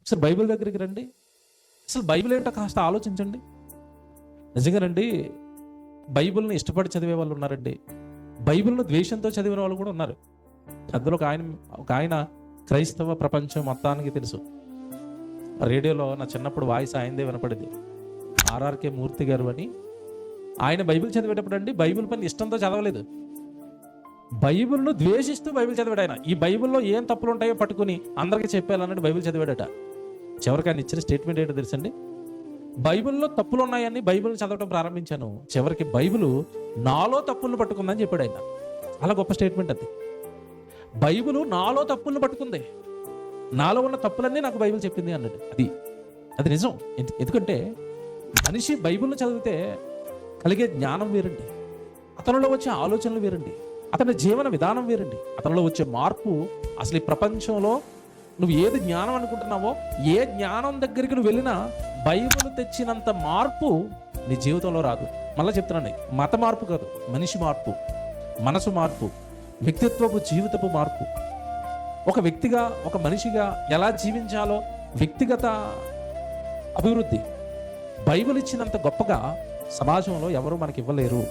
అసలు బైబిల్ దగ్గరికి రండి. అసలు బైబిల్ ఏంటో కాస్త ఆలోచించండి. నిజంగానండి, బైబిల్ని ఇష్టపడి చదివే వాళ్ళు ఉన్నారండి, బైబిల్ను ద్వేషంతో చదివిన వాళ్ళు కూడా ఉన్నారు. అందులో ఒక ఆయన క్రైస్తవ ప్రపంచం మొత్తానికి తెలుసు. రేడియోలో నా చిన్నప్పుడు వాయిస్ ఆయనదే వినపడింది, ఆర్ఆర్కే మూర్తి గారు అని. ఆయన బైబిల్ చదివేటప్పుడు అండి, బైబిల్ పని ఇష్టంతో చదవలేదు, బైబిల్ను ద్వేషిస్తూ బైబిల్ చదివాడు ఆయన. ఈ బైబిల్లో ఏం తప్పులు ఉంటాయో పట్టుకుని అందరికీ చెప్పాలన్నట్టు బైబిల్ చదివాడట. చివరికి ఆయన ఇచ్చిన స్టేట్మెంట్ ఏంటో తెలుసండి, బైబిల్లో తప్పులు ఉన్నాయని బైబిల్ చదవడం ప్రారంభించాను, చివరికి బైబిల్ నాలో తప్పులను పట్టుకుందని చెప్పాడు ఆయన. అలా గొప్ప స్టేట్మెంట్ అది. బైబిల్ నాలో తప్పులను పట్టుకుంది, నాలో ఉన్న తప్పులన్నీ నాకు బైబిల్ చెప్పింది అన్నాడు. అది నిజం. ఎందుకంటే మనిషి బైబిల్ను చదివితే కలిగే జ్ఞానం వేరండి, అతనిలో వచ్చే ఆలోచనలు వేరండి, అతని జీవన విధానం వేరండి, అతనిలో వచ్చే మార్పు. అసలు ఈ ప్రపంచంలో నువ్వు ఏది జ్ఞానం అనుకుంటున్నావో, ఏ జ్ఞానం దగ్గరికి నువ్వు వెళ్ళినా బైబిల్ తెచ్చినంత మార్పు నీ జీవితంలో రాదు. మళ్ళీ చెప్తున్నాను, మత మార్పు కాదు, మనిషి మార్పు, మనసు మార్పు, వ్యక్తిత్వపు జీవితపు మార్పు. ఒక వ్యక్తిగా, ఒక మనిషిగా ఎలా జీవించాలో వ్యక్తిగత అభివృద్ధి బైబిల్ ఇచ్చినంత గొప్పగా సమాజంలో ఎవరు మనకి ఇవ్వలేరు.